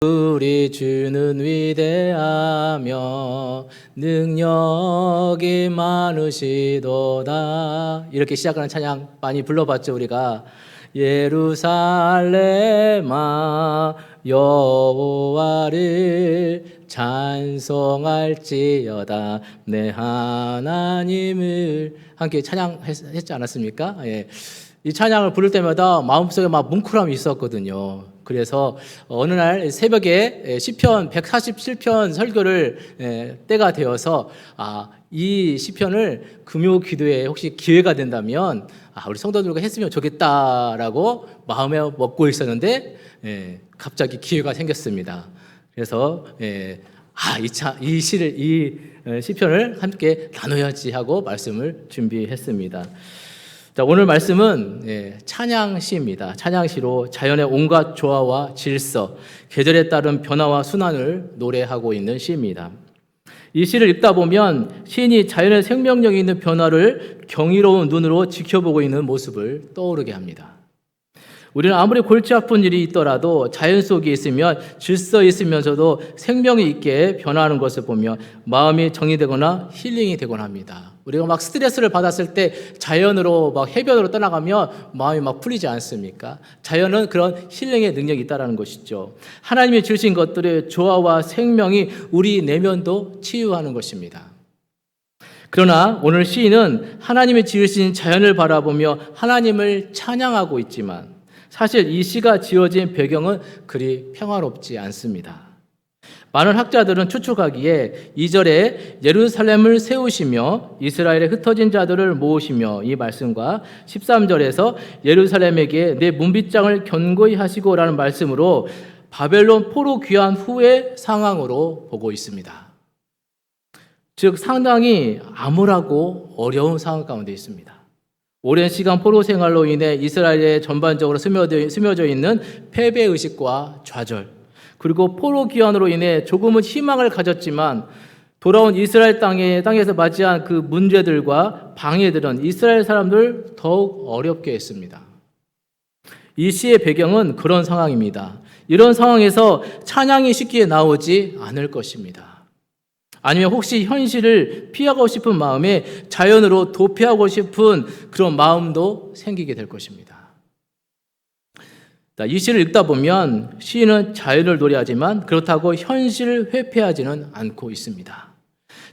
우리 주는 위대하며 능력이 많으시도다. 이렇게 시작하는 찬양 많이 불러봤죠. 우리가 예루살렘아 여호와를 찬송할지어다. 내 하나님을 함께 찬양했지 않았습니까? 예. 이 찬양을 부를 때마다 마음속에 막 뭉클함이 있었거든요. 그래서 어느 날 새벽에 시편 147편 설교를 때가 되어서 이 시편을 금요 기도에 혹시 기회가 된다면 우리 성도들과 했으면 좋겠다라고 마음에 먹고 있었는데 갑자기 기회가 생겼습니다. 그래서 이 시편을 함께 나눠야지 하고 말씀을 준비했습니다. 자, 오늘 말씀은 찬양시입니다. 찬양시로 자연의 온갖 조화와 질서, 계절에 따른 변화와 순환을 노래하고 있는 시입니다. 이 시를 읽다 보면 시인이 자연의 생명력이 있는 변화를 경이로운 눈으로 지켜보고 있는 모습을 떠오르게 합니다. 우리는 아무리 골치 아픈 일이 있더라도 자연 속에 있으면 질서 있으면서도 생명이 있게 변화하는 것을 보며 마음이 정리되거나 힐링이 되곤 합니다. 우리가 막 스트레스를 받았을 때 자연으로 막 해변으로 떠나가면 마음이 막 풀리지 않습니까? 자연은 그런 힐링의 능력이 있다는 것이죠. 하나님이 주신 것들의 조화와 생명이 우리 내면도 치유하는 것입니다. 그러나 오늘 시인은 하나님이 지으신 자연을 바라보며 하나님을 찬양하고 있지만 사실 이 시가 지어진 배경은 그리 평화롭지 않습니다. 많은 학자들은 추측하기에 2절에 예루살렘을 세우시며 이스라엘의 흩어진 자들을 모으시며 이 말씀과 13절에서 예루살렘에게 내 문빗장을 견고히 하시고라는 말씀으로 바벨론 포로 귀환 후의 상황으로 보고 있습니다. 즉 상당히 암울하고 어려운 상황 가운데 있습니다. 오랜 시간 포로 생활로 인해 이스라엘에 전반적으로 스며져 있는 패배의식과 좌절, 그리고 포로 귀환으로 인해 조금은 희망을 가졌지만 돌아온 이스라엘 땅에서 맞이한 그 문제들과 방해들은 이스라엘 사람들 더욱 어렵게 했습니다. 이 시의 배경은 그런 상황입니다. 이런 상황에서 찬양이 쉽게 나오지 않을 것입니다. 아니면 혹시 현실을 피하고 싶은 마음에 자연으로 도피하고 싶은 그런 마음도 생기게 될 것입니다. 이 시를 읽다 보면 시인은 자연을 노래하지만 그렇다고 현실을 회피하지는 않고 있습니다.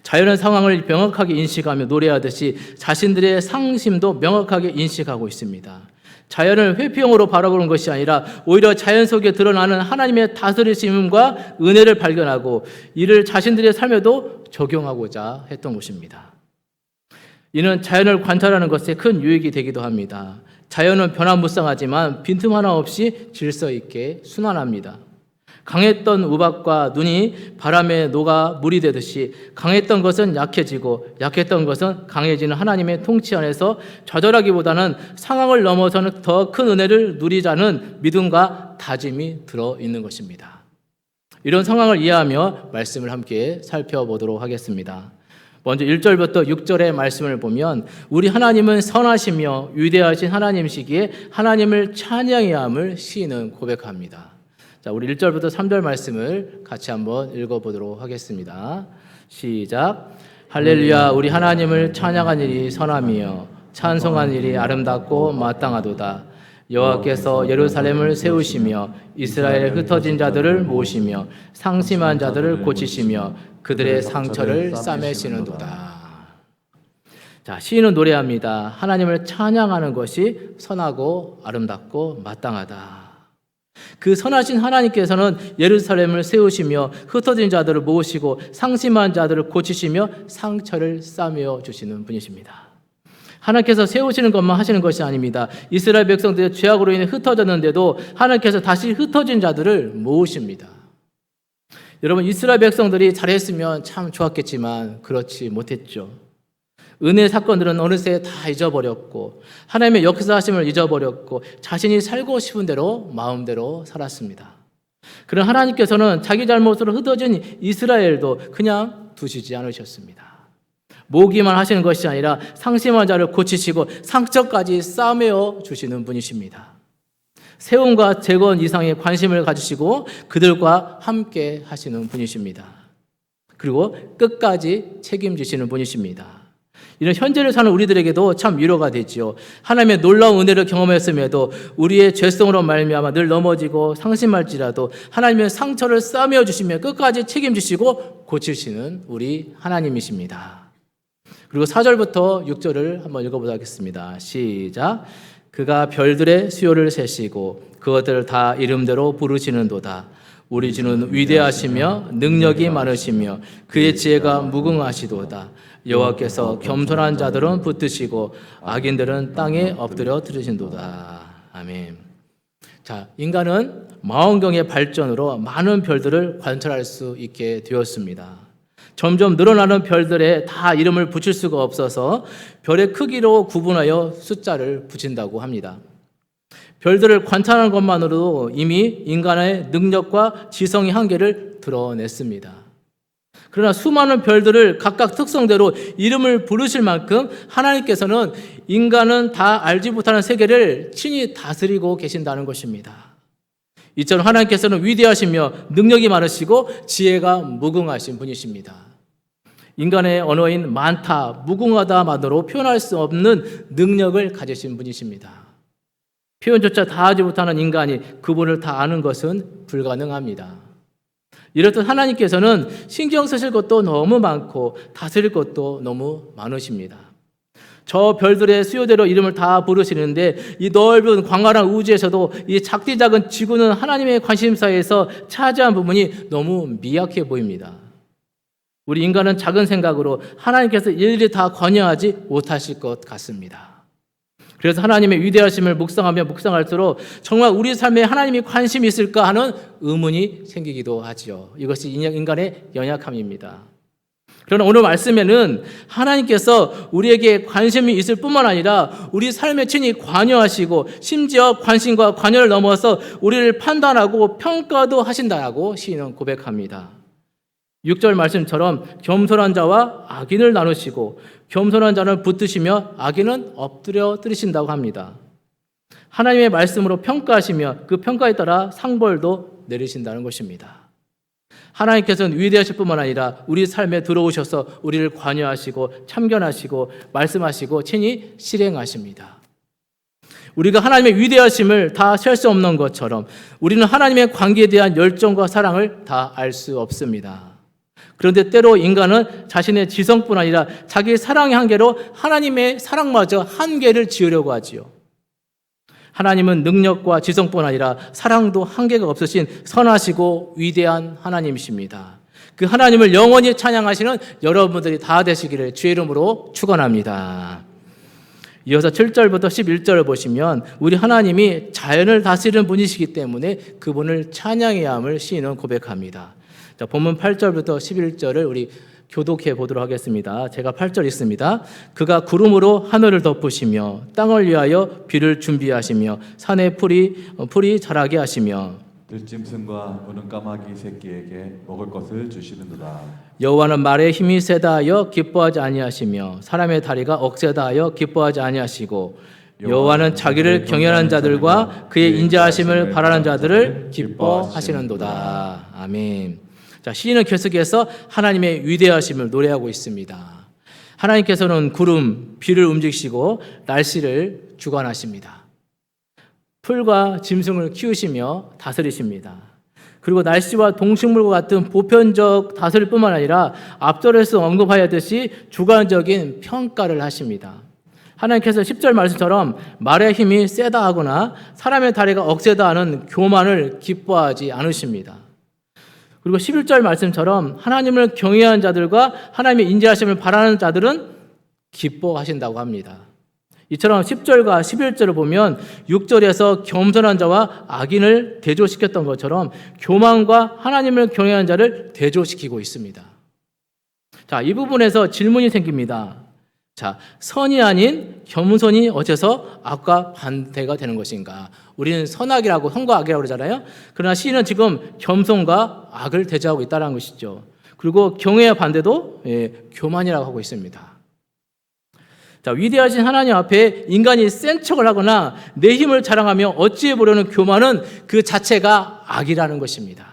자연의 상황을 명확하게 인식하며 노래하듯이 자신들의 상심도 명확하게 인식하고 있습니다. 자연을 회피형으로 바라보는 것이 아니라 오히려 자연 속에 드러나는 하나님의 다스리심과 은혜를 발견하고 이를 자신들의 삶에도 적용하고자 했던 것입니다. 이는 자연을 관찰하는 것에 큰 유익이 되기도 합니다. 자연은 변화무쌍하지만 빈틈 하나 없이 질서 있게 순환합니다. 강했던 우박과 눈이 바람에 녹아 물이 되듯이 강했던 것은 약해지고 약했던 것은 강해지는 하나님의 통치 안에서 좌절하기보다는 상황을 넘어서는 더 큰 은혜를 누리자는 믿음과 다짐이 들어있는 것입니다. 이런 상황을 이해하며 말씀을 함께 살펴보도록 하겠습니다. 먼저 1절부터 6절의 말씀을 보면 우리 하나님은 선하시며 위대하신 하나님이시기에 하나님을 찬양해야 함을 시인은 고백합니다. 자, 우리 1절부터 3절 말씀을 같이 한번 읽어보도록 하겠습니다. 시작. 할렐루야. 우리 하나님을 찬양한 일이 선함이요 찬송한 일이 아름답고 마땅하도다. 여호와께서 예루살렘을 세우시며 이스라엘 흩어진 자들을 모으시며 상심한 자들을 고치시며 그들의 상처를 싸매시는도다. 자, 시인은 노래합니다. 하나님을 찬양하는 것이 선하고 아름답고 마땅하다. 그 선하신 하나님께서는 예루살렘을 세우시며 흩어진 자들을 모으시고 상심한 자들을 고치시며 상처를 싸매어 주시는 분이십니다. 하나님께서 세우시는 것만 하시는 것이 아닙니다. 이스라엘 백성들의 죄악으로 인해 흩어졌는데도 하나님께서 다시 흩어진 자들을 모으십니다. 여러분, 이스라엘 백성들이 잘했으면 참 좋았겠지만 그렇지 못했죠. 은혜 사건들은 어느새 다 잊어버렸고 하나님의 역사하심을 잊어버렸고 자신이 살고 싶은 대로 마음대로 살았습니다. 그런 하나님께서는 자기 잘못으로 흩어진 이스라엘도 그냥 두시지 않으셨습니다. 모으기만 하시는 것이 아니라 상심한 자를 고치시고 상처까지 싸매어 주시는 분이십니다. 세원과 재건 이상의 관심을 가지시고 그들과 함께 하시는 분이십니다. 그리고 끝까지 책임지시는 분이십니다. 이런 현재를 사는 우리들에게도 참 위로가 되지요. 하나님의 놀라운 은혜를 경험했음에도 우리의 죄성으로 말미암아 늘 넘어지고 상심할지라도 하나님의 상처를 싸매어 주시며 끝까지 책임지시고 고치시는 우리 하나님이십니다. 그리고 4절부터 6절을 한번 읽어보도록 하겠습니다. 시작. 그가 별들의 수요를 세시고 그것들을 다 이름대로 부르시는도다. 우리 주는 위대하시며 능력이 많으시며 그의 지혜가 무궁하시도다. 여호와께서 겸손한 자들은 붙드시고 악인들은 땅에 엎드려 들으신도다. 아멘. 자, 인간은 망원경의 발전으로 많은 별들을 관찰할 수 있게 되었습니다. 점점 늘어나는 별들에 다 이름을 붙일 수가 없어서 별의 크기로 구분하여 숫자를 붙인다고 합니다. 별들을 관찰하는 것만으로도 이미 인간의 능력과 지성의 한계를 드러냈습니다. 그러나 수많은 별들을 각각 특성대로 이름을 부르실 만큼 하나님께서는 인간은 다 알지 못하는 세계를 친히 다스리고 계신다는 것입니다. 이처럼 하나님께서는 위대하시며 능력이 많으시고 지혜가 무궁하신 분이십니다. 인간의 언어인 많다, 무궁하다만으로 표현할 수 없는 능력을 가지신 분이십니다. 표현조차 다 하지 못하는 인간이 그분을 다 아는 것은 불가능합니다. 이렇듯 하나님께서는 신경 쓰실 것도 너무 많고 다스릴 것도 너무 많으십니다. 저 별들의 수요대로 이름을 다 부르시는데 이 넓은 광활한 우주에서도 이 작디 작은 지구는 하나님의 관심사에서 차지한 부분이 너무 미약해 보입니다. 우리 인간은 작은 생각으로 하나님께서 일일이 다 관여하지 못하실 것 같습니다. 그래서 하나님의 위대하심을 묵상하며 묵상할수록 정말 우리 삶에 하나님이 관심이 있을까 하는 의문이 생기기도 하지요. 이것이 인간의 연약함입니다. 그러나 오늘 말씀에는 하나님께서 우리에게 관심이 있을 뿐만 아니라 우리 삶에 친히 관여하시고 심지어 관심과 관여를 넘어서 우리를 판단하고 평가도 하신다라고 시인은 고백합니다. 6절 말씀처럼 겸손한 자와 악인을 나누시고 겸손한 자는 붙드시며 악인은 엎드려 들으신다고 합니다. 하나님의 말씀으로 평가하시며 그 평가에 따라 상벌도 내리신다는 것입니다. 하나님께서는 위대하실 뿐만 아니라 우리 삶에 들어오셔서 우리를 관여하시고 참견하시고 말씀하시고 친히 실행하십니다. 우리가 하나님의 위대하심을 다 셀 수 없는 것처럼 우리는 하나님의 관계에 대한 열정과 사랑을 다 알 수 없습니다. 그런데 때로 인간은 자신의 지성뿐 아니라 자기 사랑의 한계로 하나님의 사랑마저 한계를 지으려고 하지요. 하나님은 능력과 지성뿐 아니라 사랑도 한계가 없으신 선하시고 위대한 하나님이십니다. 그 하나님을 영원히 찬양하시는 여러분들이 다 되시기를 주의 이름으로 축원합니다. 이어서 7절부터 11절을 보시면 우리 하나님이 자연을 다스리는 분이시기 때문에 그분을 찬양해야 함을 시인은 고백합니다. 자, 본문 8절부터 11절을 우리 교독해 보도록 하겠습니다. 제가 8절 읽습니다. 그가 구름으로 하늘을 덮으시며 땅을 위하여 비를 준비하시며 산에 풀이 자라게 하시며 들짐승과 우는 까마귀 새끼에게 먹을 것을 주시는도다. 여호와는 말에 힘이 세다 하여 기뻐하지 아니하시며 사람의 다리가 억세다 하여 기뻐하지 아니하시고 여호와는 자기를 경외하는 자들과 그의 인자하심을 바라는 자들을 기뻐하시는도다. 아멘. 자, 시인은 계속해서 하나님의 위대하심을 노래하고 있습니다. 하나님께서는 구름, 비를 움직이시고 날씨를 주관하십니다. 풀과 짐승을 키우시며 다스리십니다. 그리고 날씨와 동식물과 같은 보편적 다스릴 뿐만 아니라 앞절에서 언급하였듯이 주관적인 평가를 하십니다. 하나님께서 10절 말씀처럼 말의 힘이 세다 하거나 사람의 다리가 억세다 하는 교만을 기뻐하지 않으십니다. 그리고 11절 말씀처럼 하나님을 경외하는 자들과 하나님의 인자하심을 바라는 자들은 기뻐하신다고 합니다. 이처럼 10절과 11절을 보면 6절에서 겸손한 자와 악인을 대조시켰던 것처럼 교만과 하나님을 경외하는 자를 대조시키고 있습니다. 자, 이 부분에서 질문이 생깁니다. 자, 선이 아닌 겸손이 어째서 악과 반대가 되는 것인가? 우리는 선악이라고, 선과 악이라고 그러잖아요. 그러나 시인은 지금 겸손과 악을 대조하고 있다는 것이죠. 그리고 경외의 반대도 교만이라고 하고 있습니다. 자, 위대하신 하나님 앞에 인간이 센 척을 하거나 내 힘을 자랑하며 어찌해 보려는 교만은 그 자체가 악이라는 것입니다.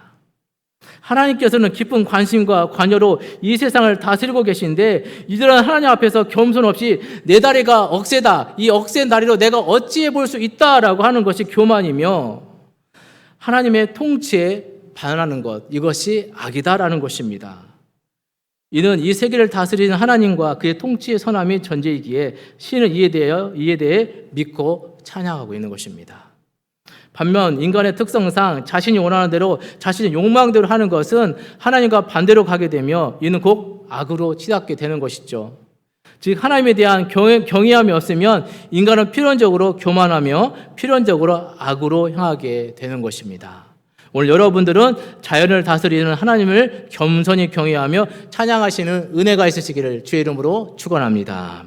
하나님께서는 깊은 관심과 관여로 이 세상을 다스리고 계신데 이들은 하나님 앞에서 겸손 없이 내 다리가 억세다, 이 억센 다리로 내가 어찌해 볼 수 있다라고 하는 것이 교만이며 하나님의 통치에 반하는 것, 이것이 악이다라는 것입니다. 이는 이 세계를 다스리는 하나님과 그의 통치의 선함이 전제이기에 시인은 이에 대해 믿고 찬양하고 있는 것입니다. 반면 인간의 특성상 자신이 원하는 대로 자신의 욕망대로 하는 것은 하나님과 반대로 가게 되며 이는 곧 악으로 치닫게 되는 것이죠. 즉 하나님에 대한 경외함이 없으면 인간은 필연적으로 교만하며 필연적으로 악으로 향하게 되는 것입니다. 오늘 여러분들은 자연을 다스리는 하나님을 겸손히 경외하며 찬양하시는 은혜가 있으시기를 주의 이름으로 축원합니다.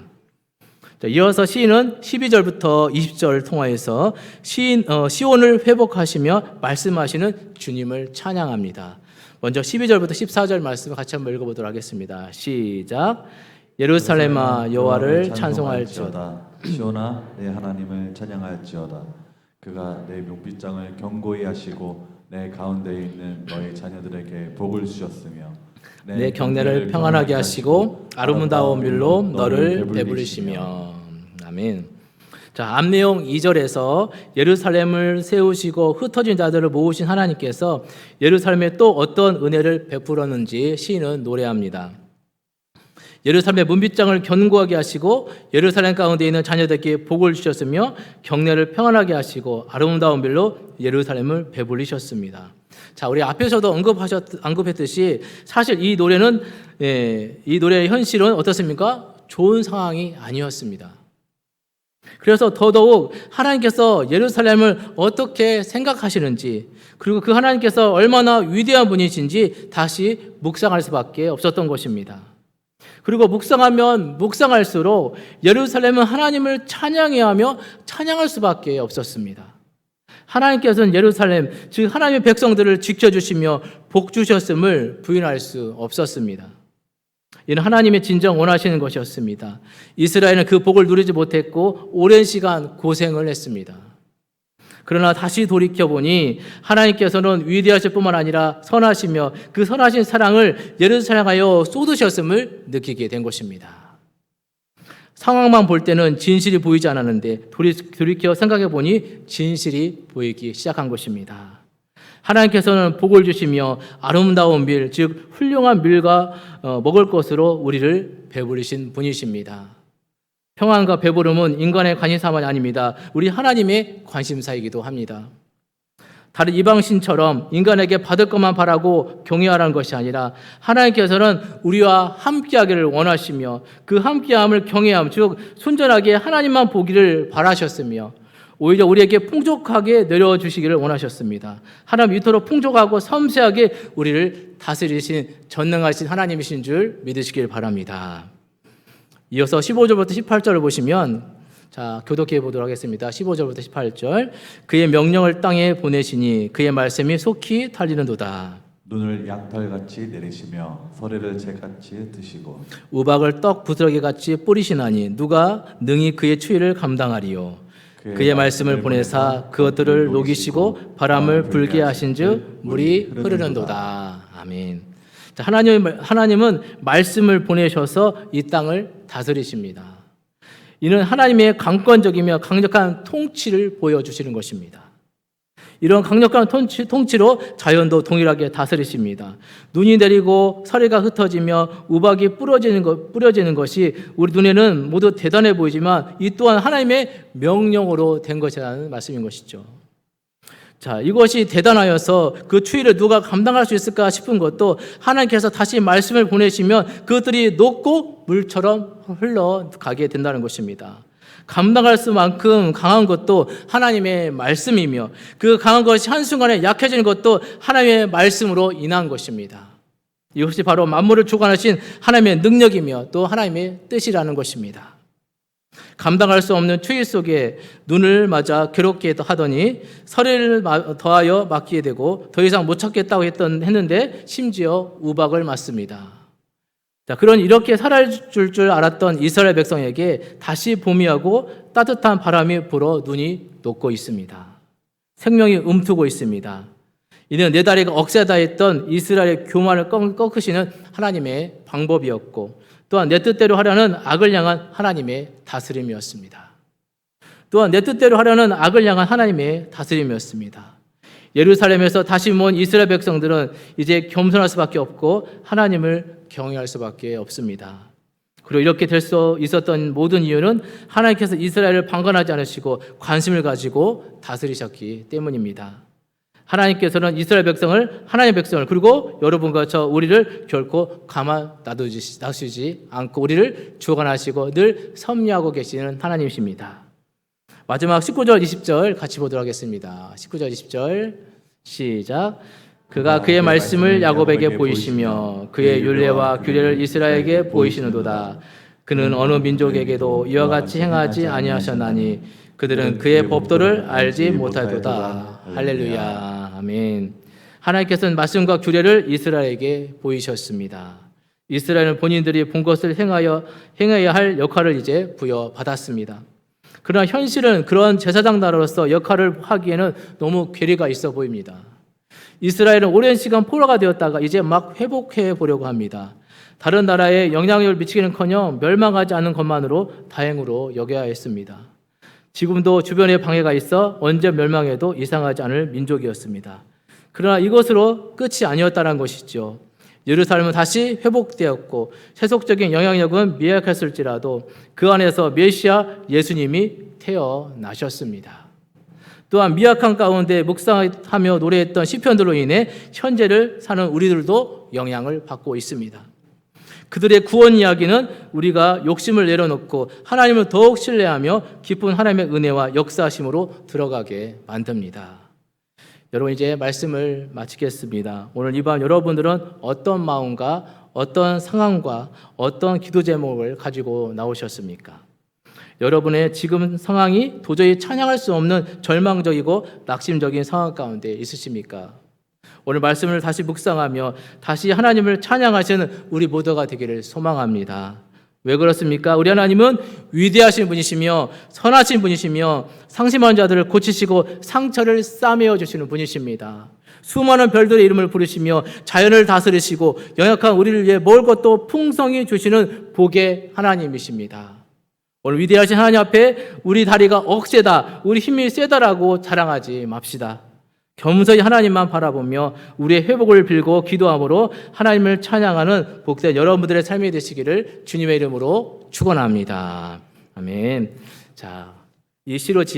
이어서 시인은 12절부터 20절 통하여서 시온을 회복하시며 말씀하시는 주님을 찬양합니다. 먼저 12절부터 14절 말씀을 같이 한번 읽어보도록 하겠습니다. 시작. 예루살렘아 여호와를 찬송할지어다. 시온아 내 하나님을 찬양할지어다. 그가 내 묘빗장을 견고히 하시고 내 가운데 있는 너희 자녀들에게 복을 주셨으며 내 경내를 평안하게 하시고 아름다운 밀로 너를 배부르시며. 아멘. 자, 앞 내용 2절에서 예루살렘을 세우시고 흩어진 자들을 모으신 하나님께서 예루살렘에 또 어떤 은혜를 베풀었는지 시인은 노래합니다. 예루살렘의 문빗장을 견고하게 하시고 예루살렘 가운데 있는 자녀들에게 복을 주셨으며 경내를 평안하게 하시고 아름다운 밀로 예루살렘을 배불리셨습니다. 자, 우리 앞에서도 언급했듯이 사실 이 노래는 이 노래의 현실은 어떻습니까? 좋은 상황이 아니었습니다. 그래서 더더욱 하나님께서 예루살렘을 어떻게 생각하시는지 그리고 그 하나님께서 얼마나 위대한 분이신지 다시 묵상할 수밖에 없었던 것입니다. 그리고 묵상하면 묵상할수록 예루살렘은 하나님을 찬양해야 하며 찬양할 수밖에 없었습니다. 하나님께서는 예루살렘, 즉 하나님의 백성들을 지켜주시며 복 주셨음을 부인할 수 없었습니다. 이는 하나님의 진정 원하시는 것이었습니다. 이스라엘은 그 복을 누리지 못했고 오랜 시간 고생을 했습니다. 그러나 다시 돌이켜보니 하나님께서는 위대하실 뿐만 아니라 선하시며 그 선하신 사랑을 예루살렘하여 쏟으셨음을 느끼게 된 것입니다. 상황만 볼 때는 진실이 보이지 않았는데 돌이켜 생각해 보니 진실이 보이기 시작한 것입니다. 하나님께서는 복을 주시며 아름다운 밀, 즉 훌륭한 밀과 먹을 것으로 우리를 배부르신 분이십니다. 평안과 배부름은 인간의 관심사만이 아닙니다. 우리 하나님의 관심사이기도 합니다. 다른 이방신처럼 인간에게 받을 것만 바라고 경외하라는 것이 아니라 하나님께서는 우리와 함께하기를 원하시며 그 함께함을 경외함, 즉 순전하게 하나님만 보기를 바라셨으며 오히려 우리에게 풍족하게 내려주시기를 원하셨습니다. 하나님 이토록 풍족하고 섬세하게 우리를 다스리신 전능하신 하나님이신 줄 믿으시길 바랍니다. 이어서 15절부터 18절을 보시면 자, 교독해 보도록 하겠습니다. 15절부터 18절. 그의 명령을 땅에 보내시니 그의 말씀이 속히 달리는도다. 눈을 양털같이 내리시며 서리를 채같이 드시고 우박을 떡 부스러기같이 뿌리시나니 누가 능히 그의 추위를 감당하리요. 그의 말씀을 보내사 그것들을 녹이시고 바람을 불게 하신즉 물이 흐르는도다. 아멘. 자, 하나님은 말씀을 보내셔서 이 땅을 다스리십니다. 이는 하나님의 강권적이며 강력한 통치를 보여주시는 것입니다. 이런 강력한 통치로 자연도 동일하게 다스리십니다. 눈이 내리고 서리가 흩어지며 우박이 뿌려지는 것이 우리 눈에는 모두 대단해 보이지만 이 또한 하나님의 명령으로 된 것이라는 말씀인 것이죠. 자, 이것이 대단하여서 그 추위를 누가 감당할 수 있을까 싶은 것도 하나님께서 다시 말씀을 보내시면 그것들이 녹고 물처럼 흘러가게 된다는 것입니다. 감당할 수만큼 강한 것도 하나님의 말씀이며 그 강한 것이 한순간에 약해지는 것도 하나님의 말씀으로 인한 것입니다. 이것이 바로 만물을 주관하신 하나님의 능력이며 또 하나님의 뜻이라는 것입니다. 감당할 수 없는 추위 속에 눈을 맞아 괴롭게 하더니 서리를 더하여 막히게 되고 더 이상 못 참겠다고 했는데 심지어 우박을 맞습니다. 자, 그런 이렇게 살아줄 줄 알았던 이스라엘 백성에게 다시 봄이 하고 따뜻한 바람이 불어 눈이 녹고 있습니다. 생명이 움트고 있습니다. 이는 네 다리가 억세다 했던 이스라엘의 교만을 꺾으시는 하나님의 방법이었고, 또한 내 뜻대로 하려는 악을 향한 하나님의 다스림이었습니다. 또한 내 뜻대로 하려는 악을 향한 하나님의 다스림이었습니다. 예루살렘에서 다시 모은 이스라엘 백성들은 이제 겸손할 수밖에 없고 하나님을 경외할 수밖에 없습니다. 그리고 이렇게 될 수 있었던 모든 이유는 하나님께서 이스라엘을 방관하지 않으시고 관심을 가지고 다스리셨기 때문입니다. 하나님께서는 이스라엘 백성을, 하나님의 백성을, 그리고 여러분과 저 우리를 결코 가만 놔두시지 않고 우리를 주관하시고 늘 섭리하고 계시는 하나님이십니다. 마지막 19절 20절 같이 보도록 하겠습니다. 19절 20절 시작. 그가 그의 말씀을 야곱에게 보이시며 그의 율례와 규례를 이스라엘에게 보이시는도다. 그는 어느 민족에게도 이와 같이 행하지 아니하셨나니 그들은 그의 법도를 알지 못하도다. 할렐루야. 아멘. 하나님께서는 말씀과 규례를 이스라엘에게 보이셨습니다. 이스라엘은 본인들이 본 것을 행해야 할 역할을 이제 부여받았습니다. 그러나 현실은 그런 제사장 나라로서 역할을 하기에는 너무 괴리가 있어 보입니다. 이스라엘은 오랜 시간 포로가 되었다가 이제 막 회복해 보려고 합니다. 다른 나라에 영향력을 미치기는커녕 멸망하지 않는 것만으로 다행으로 여겨야 했습니다. 지금도 주변에 방해가 있어 언제 멸망해도 이상하지 않을 민족이었습니다. 그러나 이것으로 끝이 아니었다는 것이죠. 예루살렘은 다시 회복되었고 세속적인 영향력은 미약했을지라도 그 안에서 메시아 예수님이 태어나셨습니다. 또한 미약한 가운데 묵상하며 노래했던 시편들로 인해 현재를 사는 우리들도 영향을 받고 있습니다. 그들의 구원 이야기는 우리가 욕심을 내려놓고 하나님을 더욱 신뢰하며 깊은 하나님의 은혜와 역사하심으로 들어가게 만듭니다. 여러분, 이제 말씀을 마치겠습니다. 오늘 이 밤 여러분들은 어떤 마음과 어떤 상황과 어떤 기도 제목을 가지고 나오셨습니까? 여러분의 지금 상황이 도저히 찬양할 수 없는 절망적이고 낙심적인 상황 가운데 있으십니까? 오늘 말씀을 다시 묵상하며 다시 하나님을 찬양하시는 우리 모두가 되기를 소망합니다. 왜 그렇습니까? 우리 하나님은 위대하신 분이시며 선하신 분이시며 상심한 자들을 고치시고 상처를 싸매어 주시는 분이십니다. 수많은 별들의 이름을 부르시며 자연을 다스리시고 연약한 우리를 위해 먹을 것도 풍성히 주시는 복의 하나님이십니다. 오늘 위대하신 하나님 앞에 우리 다리가 억세다, 우리 힘이 세다라고 자랑하지 맙시다. 겸손히 하나님만 바라보며 우리의 회복을 빌고 기도함으로 하나님을 찬양하는 복된 여러분들의 삶이 되시기를 주님의 이름으로 축원합니다. 아멘. 자, 이 시로